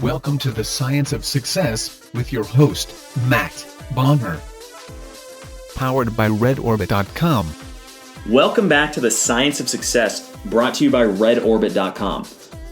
Welcome to the Science of Success with your host, Matt Bonner. Powered by RedOrbit.com. Welcome back to the Science of Success, brought to you by RedOrbit.com.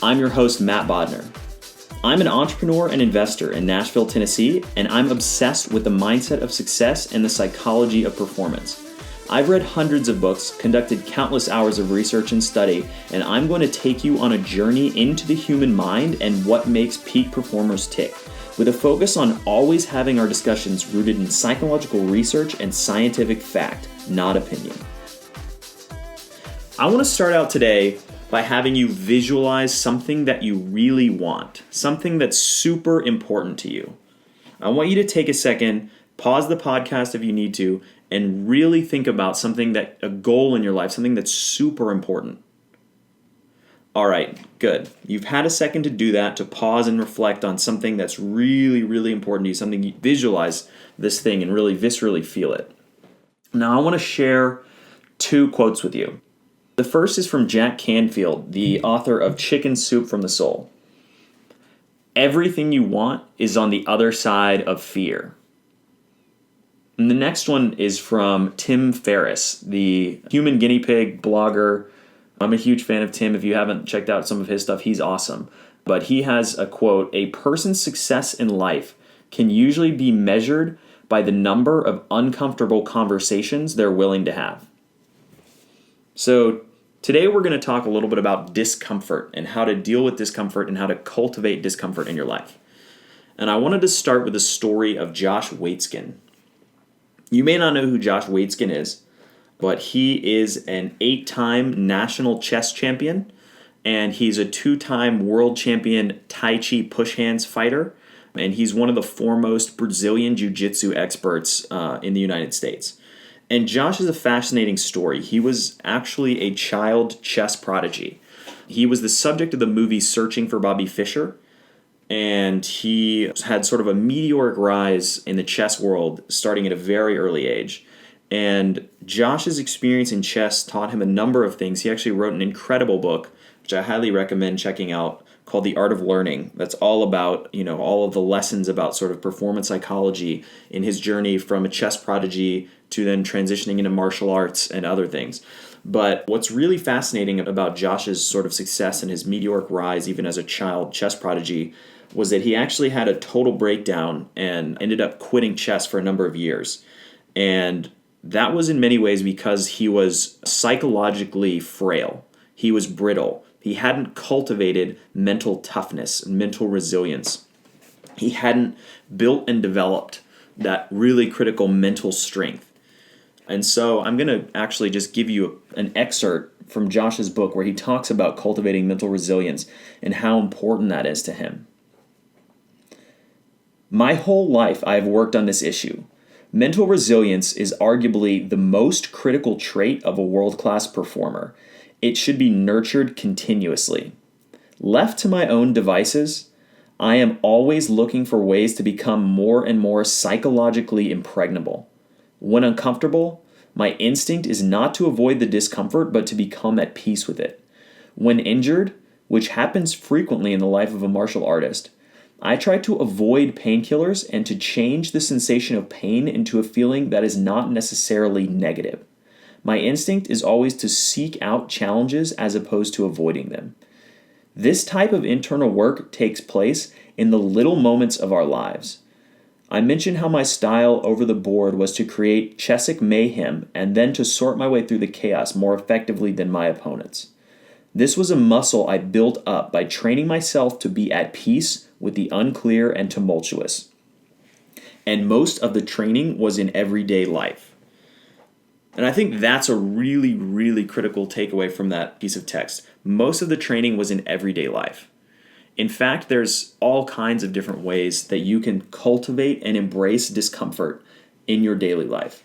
I'm your host, Matt Bodner. I'm an entrepreneur and investor in Nashville, Tennessee, and I'm obsessed with the mindset of success and the psychology of performance. I've read hundreds of books, conducted countless hours of research and study, and I'm going to take you on a journey into the human mind and what makes peak performers tick, with a focus on always having our discussions rooted in psychological research and scientific fact, not opinion. I want to start out today by having you visualize something that you really want, something that's super important to you. I want you to take a second, pause the podcast if you need to, and really think about something a goal in your life, something that's super important. All right, good. You've had a second to do that, to pause and reflect on something that's really, really important to you, something you visualize this thing and really viscerally feel it. Now, I want to share two quotes with you. The first is from Jack Canfield, the author of Chicken Soup from the Soul. Everything you want is on the other side of fear. And the next one is from Tim Ferriss, the human guinea pig blogger. I'm a huge fan of Tim. If you haven't checked out some of his stuff, he's awesome. But he has a quote, "A person's success in life can usually be measured by the number of uncomfortable conversations they're willing to have." So today we're going to talk a little bit about discomfort and how to deal with discomfort and how to cultivate discomfort in your life. And I wanted to start with the story of Josh Waitzkin. You may not know who Josh Waitzkin is, but he is an 8-time national chess champion, and he's a 2-time world champion Tai Chi push hands fighter, and he's one of the foremost Brazilian jiu-jitsu experts in the United States. And Josh is a fascinating story. He was actually a child chess prodigy. He was the subject of the movie Searching for Bobby Fischer, and he had sort of a meteoric rise in the chess world starting at a very early age. And Josh's experience in chess taught him a number of things. He actually wrote an incredible book, which I highly recommend checking out, called The Art of Learning. That's all about, all of the lessons about sort of performance psychology in his journey from a chess prodigy to then transitioning into martial arts and other things. But what's really fascinating about Josh's sort of success and his meteoric rise, even as a child chess prodigy, was that he actually had a total breakdown and ended up quitting chess for a number of years. And that was in many ways because he was psychologically frail. He was brittle. He hadn't cultivated mental toughness and mental resilience. He hadn't built and developed that really critical mental strength. And so I'm going to actually just give you an excerpt from Josh's book where he talks about cultivating mental resilience and how important that is to him. "My whole life I have worked on this issue. Mental resilience is arguably the most critical trait of a world-class performer. It should be nurtured continuously. Left to my own devices, I am always looking for ways to become more and more psychologically impregnable. When uncomfortable, my instinct is not to avoid the discomfort, but to become at peace with it. When injured, which happens frequently in the life of a martial artist, I try to avoid painkillers and to change the sensation of pain into a feeling that is not necessarily negative. My instinct is always to seek out challenges as opposed to avoiding them. This type of internal work takes place in the little moments of our lives. I mentioned how my style over the board was to create chessic mayhem and then to sort my way through the chaos more effectively than my opponents. This was a muscle I built up by training myself to be at peace with the unclear and tumultuous. And most of the training was in everyday life." And I think that's a really, really critical takeaway from that piece of text. Most of the training was in everyday life. In fact, there's all kinds of different ways that you can cultivate and embrace discomfort in your daily life.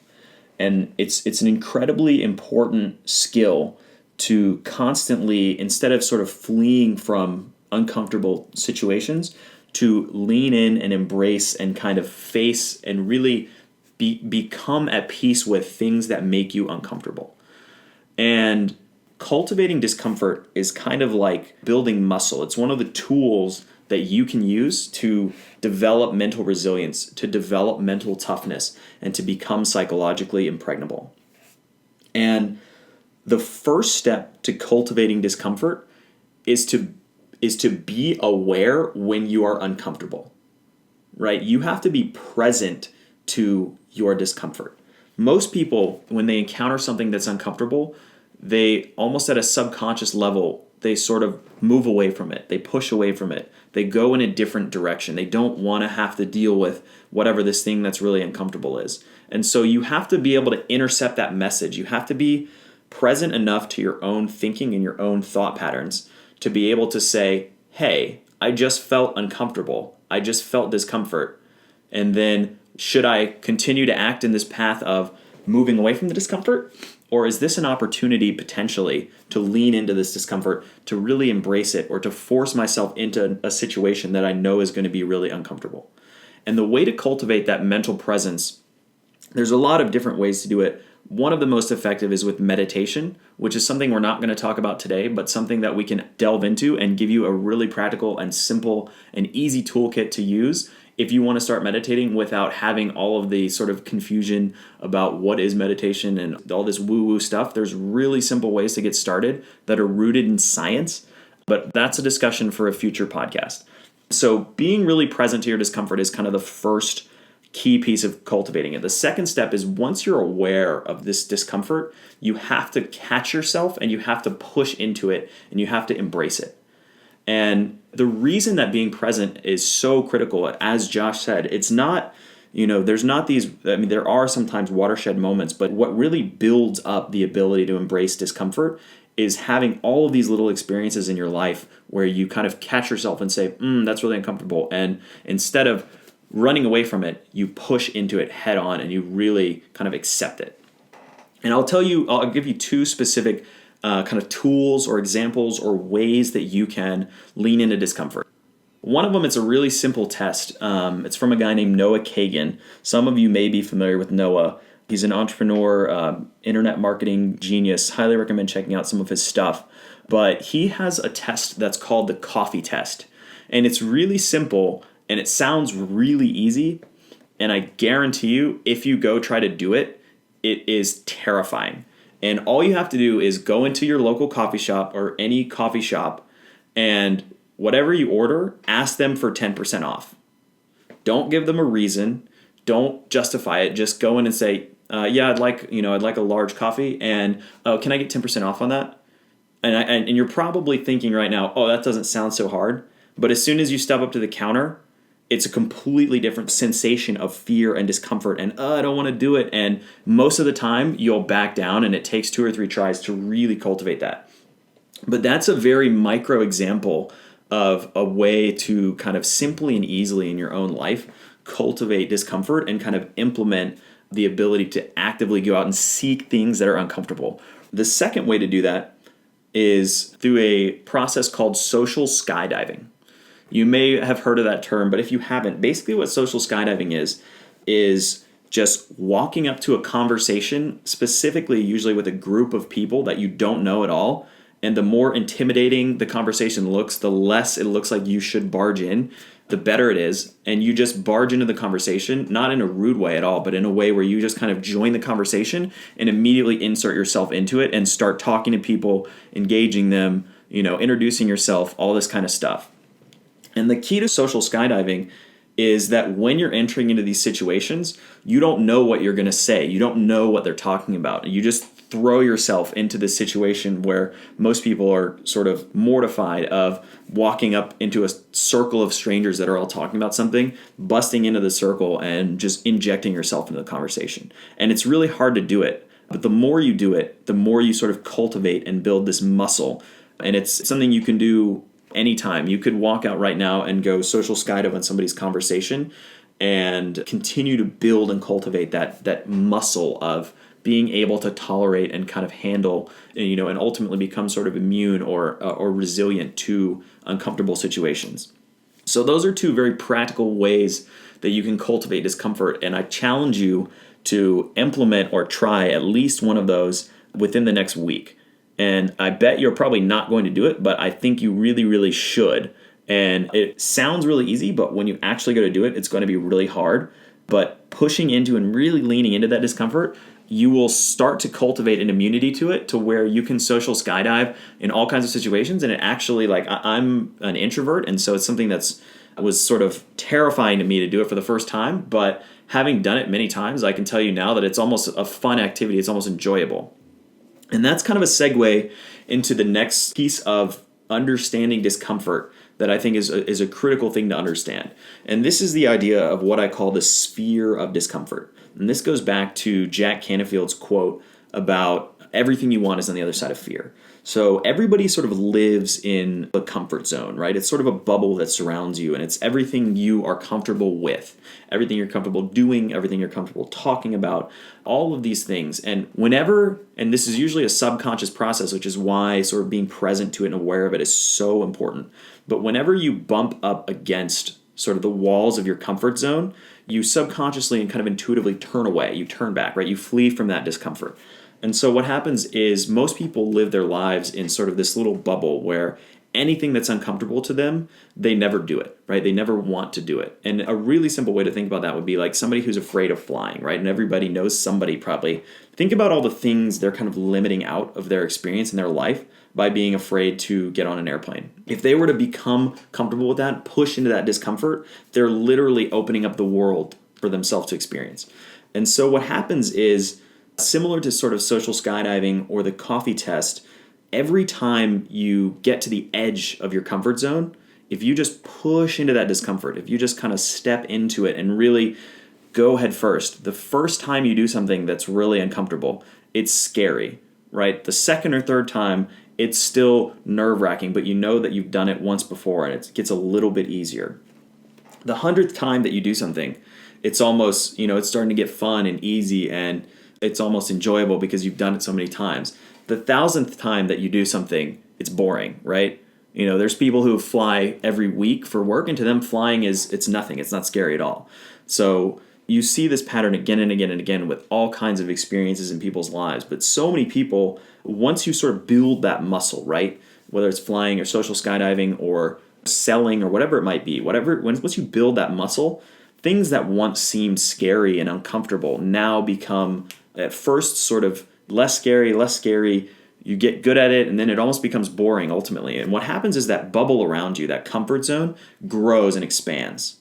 And it's an incredibly important skill to constantly, instead of sort of fleeing from uncomfortable situations, to lean in and embrace and kind of face and really become at peace with things that make you uncomfortable. And cultivating discomfort is kind of like building muscle. It's one of the tools that you can use to develop mental resilience, to develop mental toughness, and to become psychologically impregnable. And the first step to cultivating discomfort is to be aware when you are uncomfortable, right? You have to be present to your discomfort. Most people, when they encounter something that's uncomfortable, they almost at a subconscious level, they sort of move away from it. They push away from it. They go in a different direction. They don't want to have to deal with whatever this thing that's really uncomfortable is. And so you have to be able to intercept that message. You have to be present enough to your own thinking and your own thought patterns to be able to say, hey, I just felt uncomfortable. I just felt discomfort. And then should I continue to act in this path of moving away from the discomfort? Or is this an opportunity potentially to lean into this discomfort, to really embrace it, or to force myself into a situation that I know is going to be really uncomfortable? And the way to cultivate that mental presence, there's a lot of different ways to do it. One of the most effective is with meditation, which is something we're not going to talk about today, but something that we can delve into and give you a really practical and simple and easy toolkit to use if you want to start meditating without having all of the sort of confusion about what is meditation and all this woo-woo stuff. There's really simple ways to get started that are rooted in science, but that's a discussion for a future podcast. So being really present to your discomfort is kind of the first key piece of cultivating it. The second step is once you're aware of this discomfort, you have to catch yourself and you have to push into it and you have to embrace it. And the reason that being present is so critical, as Josh said, it's not, there's not these, there are sometimes watershed moments, but what really builds up the ability to embrace discomfort is having all of these little experiences in your life where you kind of catch yourself and say, that's really uncomfortable. And instead of running away from it, you push into it head on and you really kind of accept it. And I'll give you two specific kind of tools or examples or ways that you can lean into discomfort. One of them, it's a really simple test. It's from a guy named Noah Kagan. Some of you may be familiar with Noah. He's an entrepreneur, internet marketing genius. Highly recommend checking out some of his stuff. But he has a test that's called the coffee test. And it's really simple and it sounds really easy. And I guarantee you, if you go try to do it, it is terrifying. And all you have to do is go into your local coffee shop or any coffee shop and whatever you order, ask them for 10% off. Don't give them a reason. Don't justify it. Just go in and say, I'd like a large coffee and can I get 10% off on that? And you're probably thinking right now, oh, that doesn't sound so hard. But as soon as you step up to the counter, it's a completely different sensation of fear and discomfort and, I don't want to do it. And most of the time you'll back down and it takes 2 or 3 tries to really cultivate that. But that's a very micro example of a way to kind of simply and easily in your own life cultivate discomfort and kind of implement the ability to actively go out and seek things that are uncomfortable. The second way to do that is through a process called social skydiving. You may have heard of that term, but if you haven't, basically what social skydiving is just walking up to a conversation, specifically usually with a group of people that you don't know at all. And the more intimidating the conversation looks, the less it looks like you should barge in, the better it is. And you just barge into the conversation, not in a rude way at all, but in a way where you just kind of join the conversation and immediately insert yourself into it and start talking to people, engaging them, introducing yourself, all this kind of stuff. And the key to social skydiving is that when you're entering into these situations, you don't know what you're going to say. You don't know what they're talking about. You just throw yourself into this situation where most people are sort of mortified of walking up into a circle of strangers that are all talking about something, busting into the circle and just injecting yourself into the conversation. And it's really hard to do it. But the more you do it, the more you sort of cultivate and build this muscle. And it's something you can do anytime. You could walk out right now and go social skydive on somebody's conversation and continue to build and cultivate that muscle of being able to tolerate and kind of handle, and ultimately become sort of immune or resilient to uncomfortable situations. So those are 2 very practical ways that you can cultivate discomfort, and I challenge you to implement or try at least one of those within the next week. And I bet you're probably not going to do it, but I think you really, really should. And it sounds really easy, but when you actually go to do it, it's going to be really hard. But pushing into and really leaning into that discomfort, you will start to cultivate an immunity to it, to where you can social skydive in all kinds of situations. And it actually, like, I'm an introvert, and so it's something that's was sort of terrifying to me to do it for the first time. But having done it many times, I can tell you now that it's almost a fun activity. It's almost enjoyable. And that's kind of a segue into the next piece of understanding discomfort that I think is a critical thing to understand. And this is the idea of what I call the sphere of discomfort. And this goes back to Jack Canfield's quote about everything you want is on the other side of fear. So everybody sort of lives in a comfort zone, right? It's sort of a bubble that surrounds you, and it's everything you are comfortable with, everything you're comfortable doing, everything you're comfortable talking about, all of these things. And whenever, and this is usually a subconscious process, which is why sort of being present to it and aware of it is so important. But whenever you bump up against sort of the walls of your comfort zone, you subconsciously and kind of intuitively turn away, you turn back, right? You flee from that discomfort. And so what happens is most people live their lives in sort of this little bubble where anything that's uncomfortable to them, they never do it, right? They never want to do it. And a really simple way to think about that would be like somebody who's afraid of flying, right? And everybody knows somebody probably. Think about all the things they're kind of limiting out of their experience in their life by being afraid to get on an airplane. If they were to become comfortable with that, push into that discomfort, they're literally opening up the world for themselves to experience. And so what happens is, similar to sort of social skydiving or the coffee test, every time you get to the edge of your comfort zone, if you just push into that discomfort, if you just kind of step into it and really go head first, the first time you do something that's really uncomfortable, it's scary, right? The second or third time, it's still nerve-wracking, but you know that you've done it once before and it gets a little bit easier. The 100th time that you do something, it's almost, it's starting to get fun and easy, and it's almost enjoyable because you've done it so many times. The 1,000th time that you do something, it's boring, right? There's people who fly every week for work, and to them flying it's nothing. It's not scary at all. So you see this pattern again and again and again with all kinds of experiences in people's lives. But so many people, once you sort of build that muscle, right? Whether it's flying or social skydiving or selling or whatever it might be, once you build that muscle, things that once seemed scary and uncomfortable now become at first sort of less scary. You get good at it, and then it almost becomes boring ultimately. And what happens is that bubble around you, that comfort zone, grows and expands.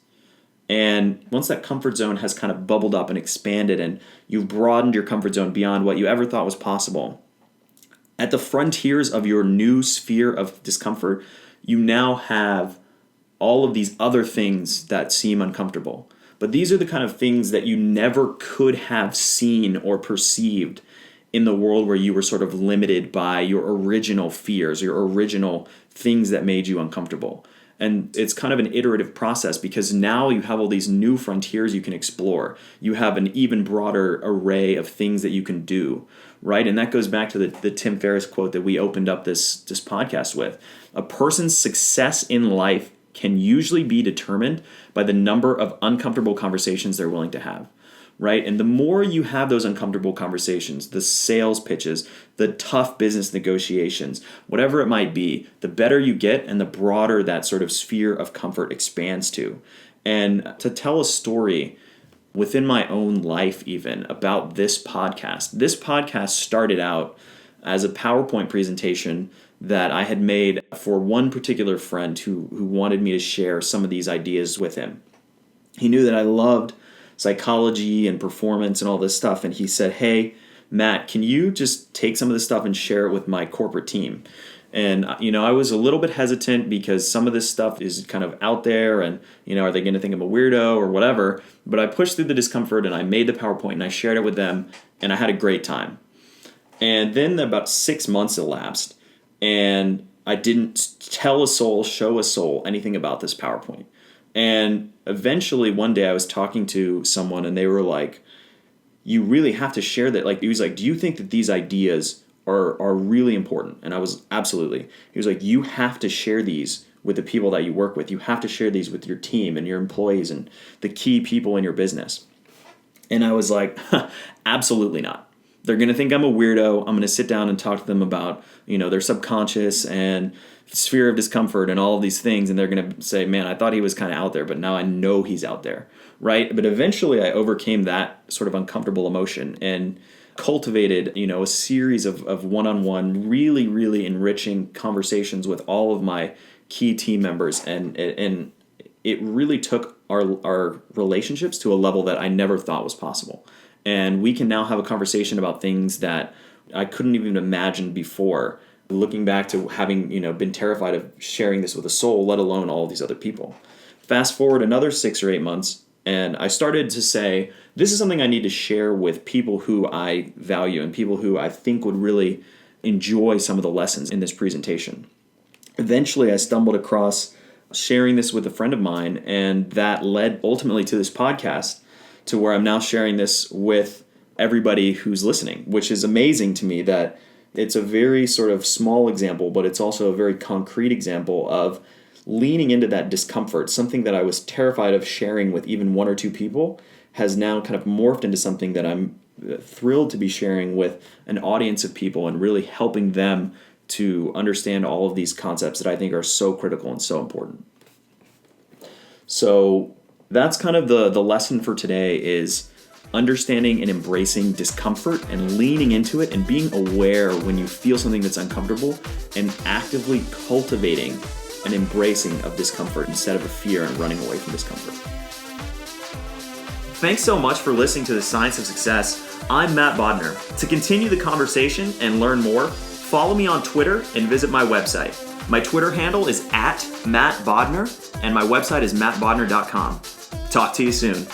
And once that comfort zone has kind of bubbled up and expanded, and you've broadened your comfort zone beyond what you ever thought was possible, at the frontiers of your new sphere of discomfort, you now have all of these other things that seem uncomfortable. But these are the kind of things that you never could have seen or perceived in the world where you were sort of limited by your original fears, your original things that made you uncomfortable. And it's kind of an iterative process because now you have all these new frontiers you can explore. You have an even broader array of things that you can do, right? And that goes back to the Tim Ferriss quote that we opened up this podcast with. A person's success in life can usually be determined by the number of uncomfortable conversations they're willing to have, right? And the more you have those uncomfortable conversations, the sales pitches, the tough business negotiations, whatever it might be, the better you get and the broader that sort of sphere of comfort expands to. And to tell a story within my own life even about this podcast started out as a PowerPoint presentation that I had made for one particular friend who wanted me to share some of these ideas with him. He knew that I loved psychology and performance and all this stuff, and he said, "Hey, Matt, can you just take some of this stuff and share it with my corporate team?" And, I was a little bit hesitant because some of this stuff is kind of out there and, are they going to think I'm a weirdo or whatever? But I pushed through the discomfort and I made the PowerPoint and I shared it with them and I had a great time. And then about 6 months elapsed and I didn't tell a soul, show a soul anything about this PowerPoint. And eventually one day I was talking to someone and they were like, "You really have to share that." Like, he was like, "Do you think that these ideas are really important?" And I was, absolutely. He was like, "You have to share these with the people that you work with. You have to share these with your team and your employees and the key people in your business." And I was like, absolutely not. They're going to think I'm a weirdo. I'm going to sit down and talk to them about, their subconscious and sphere of discomfort and all of these things. And they're going to say, man, I thought he was kind of out there, but now I know he's out there, right? But eventually I overcame that sort of uncomfortable emotion and cultivated, a series of one-on-one, really, really enriching conversations with all of my key team members. And it really took our relationships to a level that I never thought was possible. And we can now have a conversation about things that I couldn't even imagine before, looking back to having, been terrified of sharing this with a soul, let alone all these other people. Fast forward another 6 or 8 months, and I started to say, this is something I need to share with people who I value and people who I think would really enjoy some of the lessons in this presentation. Eventually, I stumbled across sharing this with a friend of mine, and that led ultimately to this podcast, to where I'm now sharing this with everybody who's listening, which is amazing to me that it's a very sort of small example, but it's also a very concrete example of leaning into that discomfort. Something that I was terrified of sharing with even 1 or 2 people has now kind of morphed into something that I'm thrilled to be sharing with an audience of people and really helping them to understand all of these concepts that I think are so critical and so important. So that's kind of the lesson for today, is understanding and embracing discomfort and leaning into it and being aware when you feel something that's uncomfortable and actively cultivating an embracing of discomfort instead of a fear and running away from discomfort. Thanks so much for listening to The Science of Success. I'm Matt Bodner. To continue the conversation and learn more, follow me on Twitter and visit my website. My Twitter handle is @MattBodner, and my website is mattbodner.com. Talk to you soon.